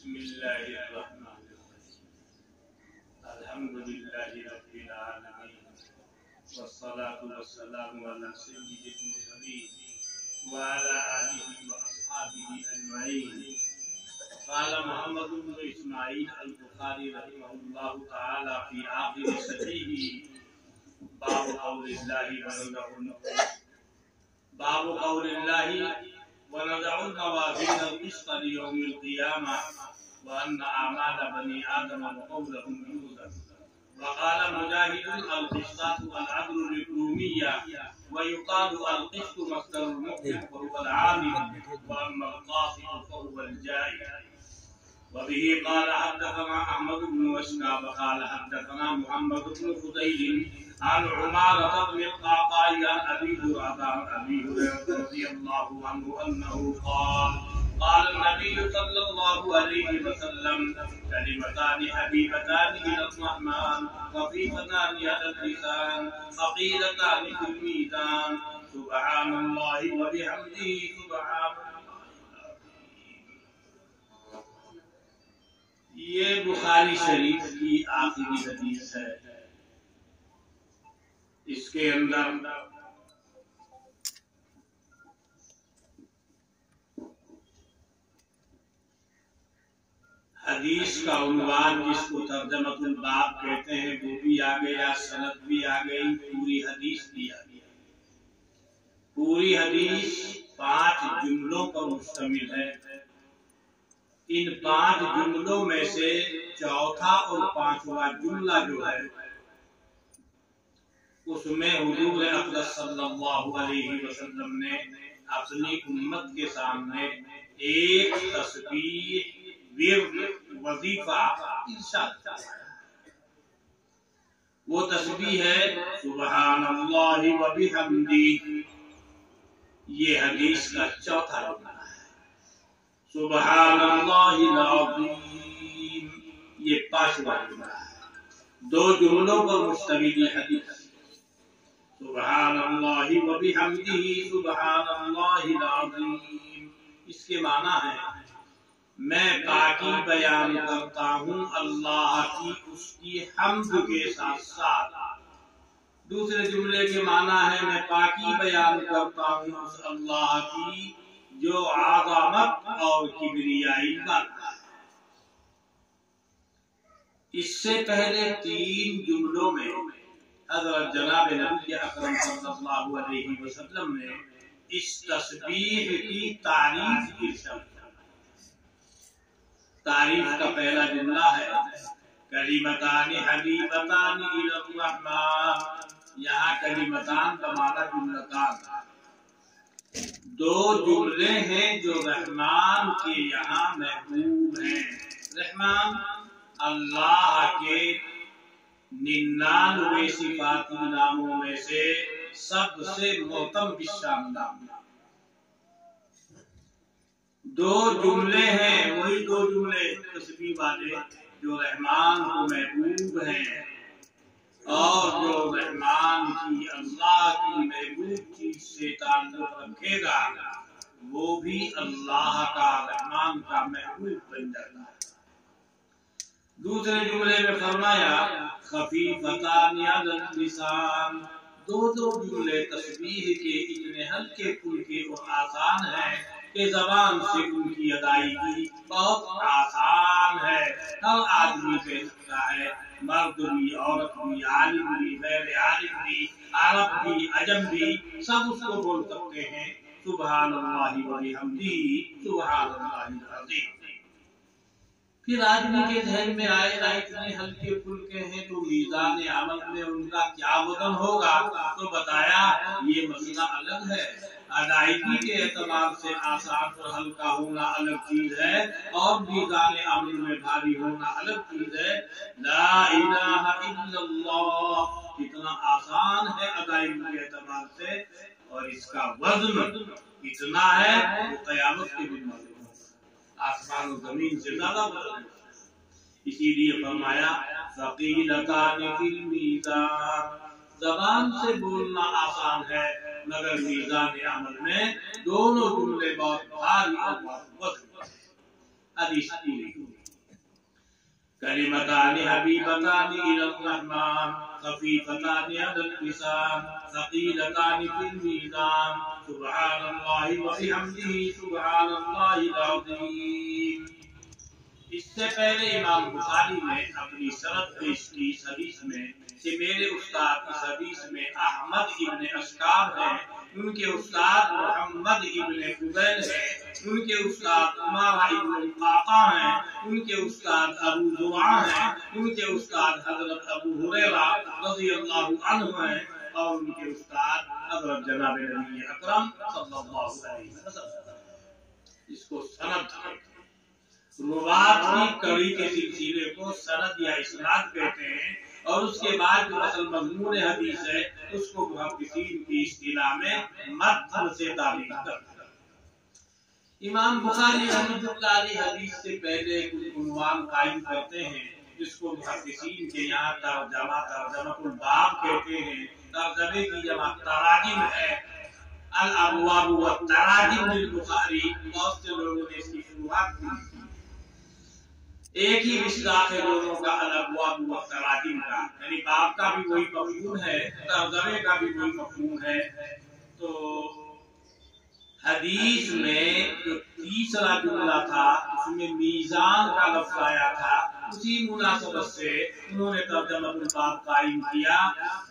بسم الله الرحمن الرحيم الحمد لله رب العالمين والصلاة والسلام على سيد المرسلين وعلى آله وأصحابه أجمعين. قال محمد بن إسماعيل البخاري رحمه الله تعالى في آخر صحيحه باب قول الله ونضع الموازين القسط ليوم القيامة وأن أعمال بني آدم وقولهم يوزن. وقال مجاهد القسطاس العدل الإقليمية ويقال القسط مصدر المقسط وهو العامل وأما القاسط فهو الجائر. وبه قال حدثنا أحمد بن وشناب قال حدثنا محمد بن فضيل عن عمارة بن القعقاع عن أبي هريرة رضي الله عنه أنه قال النبي صلى الله عليه وسلم كلمتان حبيبتان إلى الرحمن خفيفتان على اللسان ثقيلتان في الميزان سبحان الله وبحمده سبحان الله. یہ بخاری شریف کی آخری حدیث ہے. اس کے اندر حدیث کا عنوان جس کو ترجمۃ الباب کہتے ہیں وہ بھی آ گیا, سند بھی آ گئی, پوری حدیث بھی آ گئی. پوری حدیث 5 جملوں پر مشتمل ہے. ان 5 جملوں میں سے چوتھا اور 5واں جملہ جو ہے اس میں حضور اقدس صلی اللہ علیہ وسلم نے اپنی امت کے سامنے ایک تسبیح ورد وظیفہ ارشاد فرمایا. وہ تسبیح ہے سبحان اللہ و بحمدہ. یہ حدیث کا چوتھا جملہ ہے. سبحان اللہ العظیم یہ 5واں جملہ ہے. 2 جملوں پر مشتمل حدیث سبحان اللہ و بحمدہ سبحان اللہ العظیم. اس کے معنی ہے میں پاکی بیان کرتا ہوں اللہ کی اس کی حمد کے ساتھ ساتھ. دوسرے جملے کے معنی ہے میں پاکی بیان کرتا ہوں اس اللہ کی جو عظمت اور کبریائی ذات ہے. اس سے پہلے 3 جملوں میں حضرت جناب نبی اکرم صلی اللہ علیہ وسلم نے اس تسبیح کی تعریف کی. تعریف کا پہلا جملہ ہے کلمتان حبیبتان الی الرحمن. یہاں کلمتان کا معنی جملتان. 2 جملے ہیں جو رحمان کے یہاں محبوب ہیں. رحمان اللہ کے 99 صفاتی ناموں میں سے سب سے محترم بالشان نام. 2 جملے ہیں وہی 2 جملے تسبیح والے جو رحمان کو محبوب ہیں اور جو رحمان کی اللہ کی محبوب چیز سے تعلق رکھے گا وہ بھی اللہ کا رحمان کا محبوب بن جاتا ہے. دوسرے جملے میں فرمایا خفیفتان علی اللسان. 2 جملے تسبیح کے اتنے ہلکے پھلکے اور آسان ہیں کہ زبان سے ان کی ادائیگی بہت آسان ہے. ہر آدمی کہہ سکتا ہے, مرد بھی, عورت بھی, عالم بھی, غیر عالم بھی, عرب بھی, عجم بھی, سب اس کو بول سکتے ہیں سبحان اللہ و بحمدہ سبحان اللہ العظیم. پھر آدمی کے ذہن میں آئے گا اتنے ہلکے پھلکے ہیں تو میزان عمل میں ان کا کیا وزن ہوگا. تو بتایا یہ مسئلہ الگ ہے. ادائیگی کے اعتبار سے آسان اور ہلکا ہونا الگ چیز ہے اور میزان عمل میں بھاری ہونا الگ چیز ہے. لا الہ الا اللہ کتنا آسان ہے ادائیگی کے اعتبار سے اور اس کا وزن اتنا ہے وہ قیامت کے دن میں آسمان و زمین سے زیادہ بڑا. اسی لیے فرمایا ثقیلتان فی المیزان. زبان سے بولنا آسان ہے مگر میزان عمل میں دونوں جملے بہت بھاری اور بہت وزن. حدیث پوری ہوئی۔ کلمتان حبیبتان الی الرحمن خفیفتان علی اللسان ثقیلتان فی المیزان سبحان اللہ وبحمدہ سبحان اللہ العظیم۔ اس سے پہلے امام بخاری نے اپنی سند پیش کی اس حدیث میں کہ میرے استاد اس حدیث میں احمد ابن اشکار ہیں، ان کے استاد محمد ابن فضیل ہیں، ان کے استاد عمارہ ابن القعقاع ہیں، ان کے استاد ابو زرعہ ہیں، ان کے استاد حضرت ابو ہریرہ رضی اللہ عنہ ہیں، اور ان کے استاد حضرت جناب نبی اکرم صلی اللہ علیہ وسلم۔ اس کو سند روات کی کڑی کے سلسلے کو سند یا اسناد کہتے ہیں، اور اس کے بعد جو اصل مضمون حدیث ہے اس کو محدثین کی اصطلاح میں متن سے تعبیر کرتے ہیں۔ امام بخاری رحمۃ اللہ علیہ حدیث سے پہلے کچھ عنوان قائم کرتے ہیں جس کو محدثین کے یہاں ترجمۃ الباب کہتے ہیں۔ ترجمے کی جمع تراجم ہے، الابواب والتراجم للبخاری۔ بہت سے لوگوں نے اس کی شروعات کی، ایک ہی مصداق ہے دونوں کا، الابواب والتراجم کا، یعنی باب کا بھی وہی مفہوم ہے، ترجمے کا بھی وہی مفہوم ہے۔ تو حدیث میں جو تیسرا جملہ تھا اس میں میزان کا لفظ آیا تھا، اسی مناسبت سے انہوں نے ترجمہ الباب قائم کیا،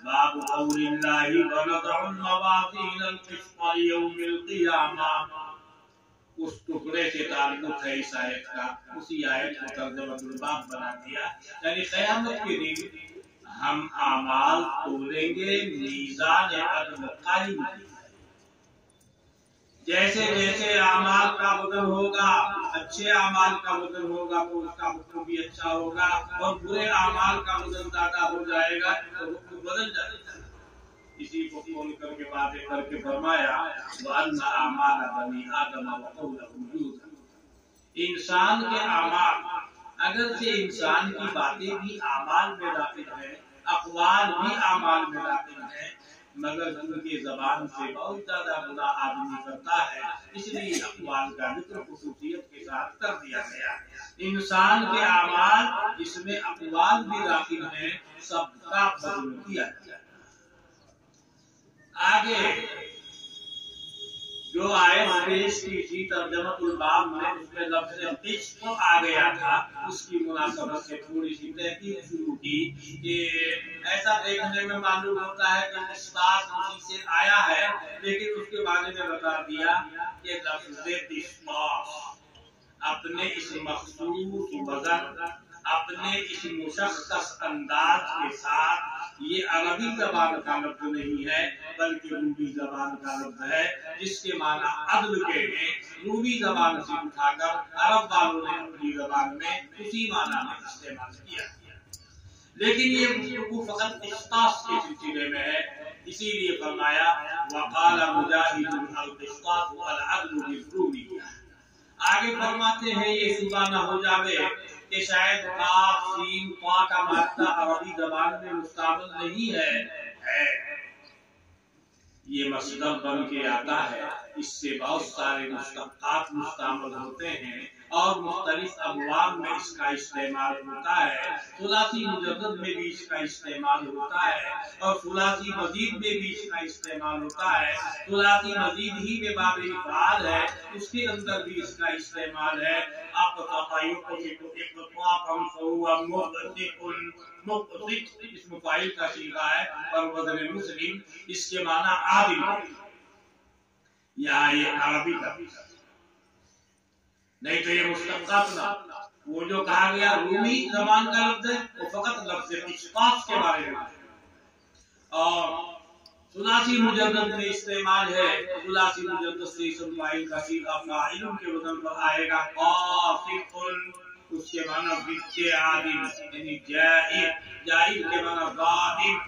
باب قول اللہ ونضع الموازین القسط یوم القیامہ۔ اس ٹکڑے سے تعلق ہے اس آیت کا، اسی آیت کو ترجمہ الباب بنا دیا، یعنی قیامت کے دن ہم اعمال تولیں گے، میزان عدل قائم کی، جیسے جیسے اعمال کا وزن ہوگا، اچھے اعمال کا وزن ہوگا تو اس کا حکم بھی اچھا ہوگا، اور برے اعمال کا وزن زیادہ ہو جائے گا تو حکم بدل جائے گا۔ اسی کو کھول کر کے واضح کر کے فرمایا وَأَنَّ أَعْمَالَ بَنِي آدَمَ وَقَوْلَهُمْ يُوزَنُ۔ انسان کے اعمال، اگرچہ انسان کی باتیں بھی اعمال میں داخل ہیں، اقوال بھی اعمال میں داخل ہیں، مگر ان کی زبان سے بہت زیادہ گناہ آدمی کرتا ہے، اس لیے اقوال کا ذکر خصوصیت کے ساتھ کر دیا گیا۔ انسان کے اعمال جس میں اقوال بھی داخل ہیں سب کا وزن کیا جائے۔ آگے جو آیت پیش کی تھی ترجمۃ الباب میں، اس میں لفظ قسط آ گیا تھا، اس کی مناسبت سے تھوڑی سی تحقیق شروع کی کہ ایسا دیکھنے میں معلوم ہوتا ہے کہ قسطاس اسی سے آیا ہے، لیکن اس کے بارے میں بتا دیا کہ لفظ قسطاس اپنے اس مخصوص وزن، اپنے اس مشخص انداز کے ساتھ یہ عربی زبان کا لفظ نہیں ہے بلکہ رومی زبان کا لفظ ہے، جس کے معنی عدل کے ہیں۔ رومی زبان سے اٹھا کر عرب والوں نے اپنی زبان میں اسی معنی میں استعمال کیا، لیکن یہ گفتگو فقط قسطاس کے سلسلے میں ہے، اسی لیے فرمایا وقال مجاہد القسطاس العدل بالرومی۔ آگے فرماتے ہیں یہ شبہ نہ ہو جاوے کہ شاید قاف سین قا کا مادہ عربی زبان میں مستعمل نہیں ہے، یہ مصدر بن کے آتا ہے، اس سے بہت سارے مشتقات مستعمل ہوتے ہیں اور مختلف ابواب میں اس کا استعمال ہوتا ہے، ثلاثی مجدد میں بھی اس کا استعمال ہوتا ہے، اور ثلاثی مزید میں بھی اس کا استعمال ہوتا ہے۔ ثلاثی مزید ہی میں باب افعال ہے، اس کے اندر بھی اس کا استعمال ہے۔ اس مفاعل کا صیغہ ہے اور وزن مسلم، اس کے معنی عادل، یہاں یہ عربی کا نہیں تو یہ مشتقات نہ، وہ جو کہا گیا رومی زبان کا لفظ ہے وہ فقط لفظ قسطاس کے بارے میں، اور ثلاثی مجدد میں استعمال ہے، ثلاثی مجدد سے اسم فاعل کا صیغہ فاعل کے وزن پر آئے گا، قاسط، اس کے معنی بت عادل یعنی جائر، جائر کے معنی ظالم۔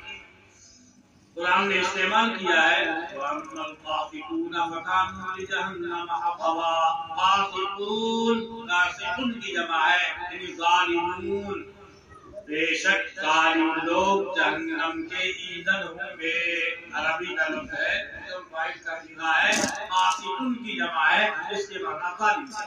قرآن نے استعمال کیا ہے وَأَمَّا الْقَاسِطُونَ فَكَانُوا لِجَهَنَّمَ حَطَبًا۔ قاسطون قاسطن کی جمع ہے یعنی ظالمون، بے شک ظالم لوگ جہنم کے ایندھن ہوں گے، عربی کا لفظ ہے، اسم فاعل کا صیغہ ہے، قاسطن کی جمع ہے جس کے معنی ظالم ہے۔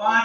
5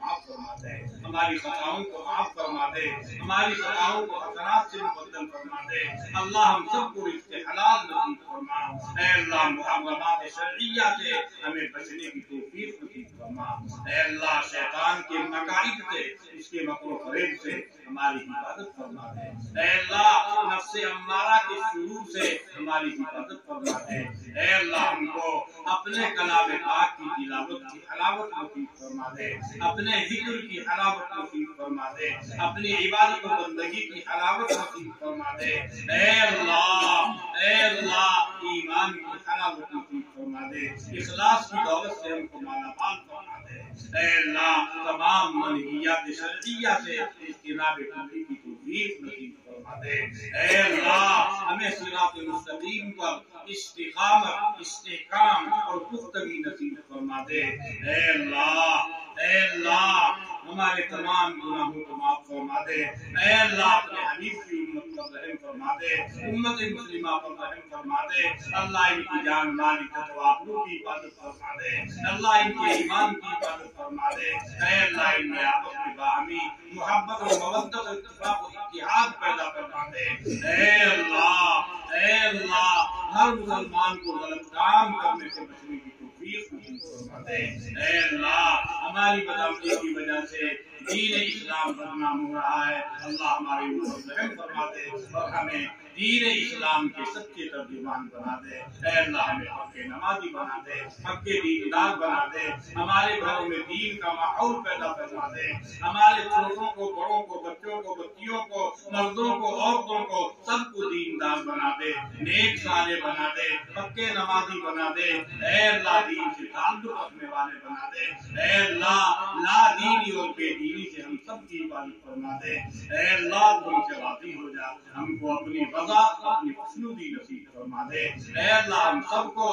معاف فرما دے، ہماری خطاؤں کو معاف فرما دے، ہماری خطاؤں کو حسنات سے مبدل فرما دے۔ اللہ ہم سب کو رزق حلال نصیب فرما۔ اے اللہ محرمات شرعیہ سے ہمیں بچنے کی توفیق نصیب فرما۔ اے اللہ شیطان کے مکائد سے، اس کے مکر و فریب سے ہماری حفاظت فرما دے۔ اے اللہ نفس امارہ کے شرور سے ہماری حفاظت فرما دے۔ اے اللہ ہم کو اپنے کلام پاک کی تلاوت کی حلاوت نصیب فرما دے، اپنے ذکر کی حلاوت نصیب فرما دے، اپنی عبادت و بندگی کی حلاوت نصیب فرما دے۔ اے اللہ ایمان کی حلاوت نصیب فرما دے، اخلاص کی دولت سے ہم کو مالا مال فرما دے۔ اے اللہ تمام منہیات شرعیہ سے اجتناب کلی کی توفیق نصیب فرما دے۔ اے اللہ ہمیں صراط مستقیم پر استقامت، استحکام اور پختگی نصیب فرما دے۔ اے اللہ ہمارے تمام گناہوں کو معاف فرما دے۔ اے اللہ اپنے حبیب کی امت پر رحم فرما دے، امت مسلمہ پر رحم فرما دے۔ اللہ ان کی جان مال عزت و آبرو کی حفاظت فرما دے، اللہ ان کے ایمان کی حفاظت فرما دے۔ اے اللہ ان میں آپس میں باہمی محبت و مودت و اتفاق و اتحاد پیدا فرما دے۔ اے اللہ ہر مسلمان کو غلط کام کرنے سے بچنے کی توفیق نصیب فرما دے۔ اے اللہ ہماری بدعملی کی وجہ سے دین اسلام بدنام ہو رہا ہے، اللہ ہمارے اوپر رحم فرما دے اور ہمیں دین اسلام کے سچے ترجمان بنا دے۔ اے اللہ ہمیں پکے نمازی بنا دے، پکے دیندار بنا دے، ہمارے گھروں میں دین کا ماحول پیدا فرما دے، ہمارے چھوٹوں کو، بڑوں کو، بچوں کو، بچیوں کو، مردوں کو، عورتوں کو، سب کو دیندار بنا دے، نیک صالح بنا دے، پکے نمازی بنا دے۔ اے اللہ دین سے تعلق رکھنے والے بنا دے۔ اے اللہ لا دینی اور بے دینی سے ہم سب کی حفاظت فرما دے۔ اے اللہ تو ہم سے راضی ہو جا، ہم کو اپنی رضا، اپنی خوشنودی نصیب فرما دے۔ اے اللہ ہم سب کو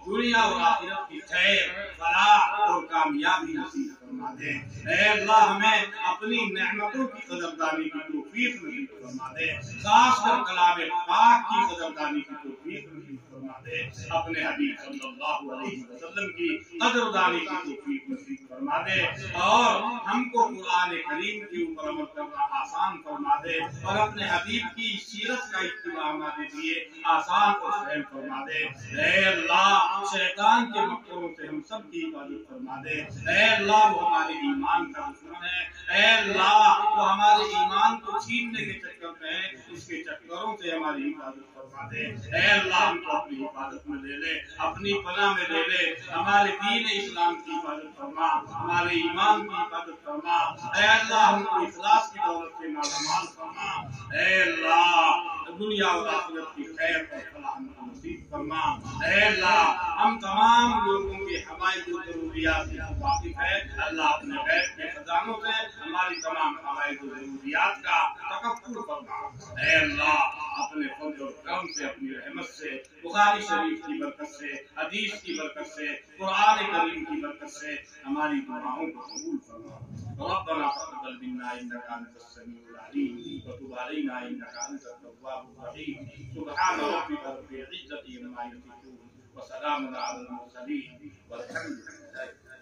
دنیا اور آخرت کی خیر، فلاح اور کامیابی نصیب فرما دے۔ اے اللہ ہمیں اپنی نعمتوں کی قدردانی کی توفیق نصیب فرما دے، خاص کر کلام پاک کی قدردانی کی توفیق نصیب فرما دے۔ اپنے حبیب صلی اللہ علیہ وسلم کی قدردانی کی توفیق نصیب فرما دے اور ہم کو قرآن کریم کے اوپر عمل کرنا آسان فرما دے اور اپنے حبیب کی سیرت کا اتباع ہمارے لیے آسان اور سہل فرما دے۔ اے اللہ شیطان کے مکروں سے ہم سب کی حفاظت فرما دے۔ اے اللہ وہ ہمارے ایمان کا دشمن ہے، اے اللہ وہ ہمارے ایمان کو چھیننے کے چکر میں ہے، اس کے چکروں سے ہماری حفاظت فرما دے۔ اے اللہ ہم کو اپنی حفاظت میں لے لے، اپنی پناہ میں لے لے، ہمارے دین اسلام کی حفاظت فرما، ہمارے ایمان کی حفاظت فرما۔ اے اللہ ہم کو اخلاص کی دولت سے مالا مال فرما۔ اے اللہ دنیا اور آخرت کی خیر اور فلاح نصیب فرما۔ اے اللہ ہم تمام لوگوں کے حوائج و ضروریات سے واقف ہے، اللہ اپنے غیب کے خزانوں سے ہماری تمام حوائج و ضروریات کا تکفل فرما۔ اے اللہ اپنے فضل و کرم سے، اپنی رحمت سے، بخاری شریف کی برکت سے، حدیث کی برکت سے، قرآن کریم کی برکت سے ہماری دعاؤں کو قبول فرما۔ ربنا تقبل منا انك انت السميع العليم وتب علينا انك انت التواب الرحيم سبحان ربك رب العزة عما يصفون وسلام على المرسلين والحمد لله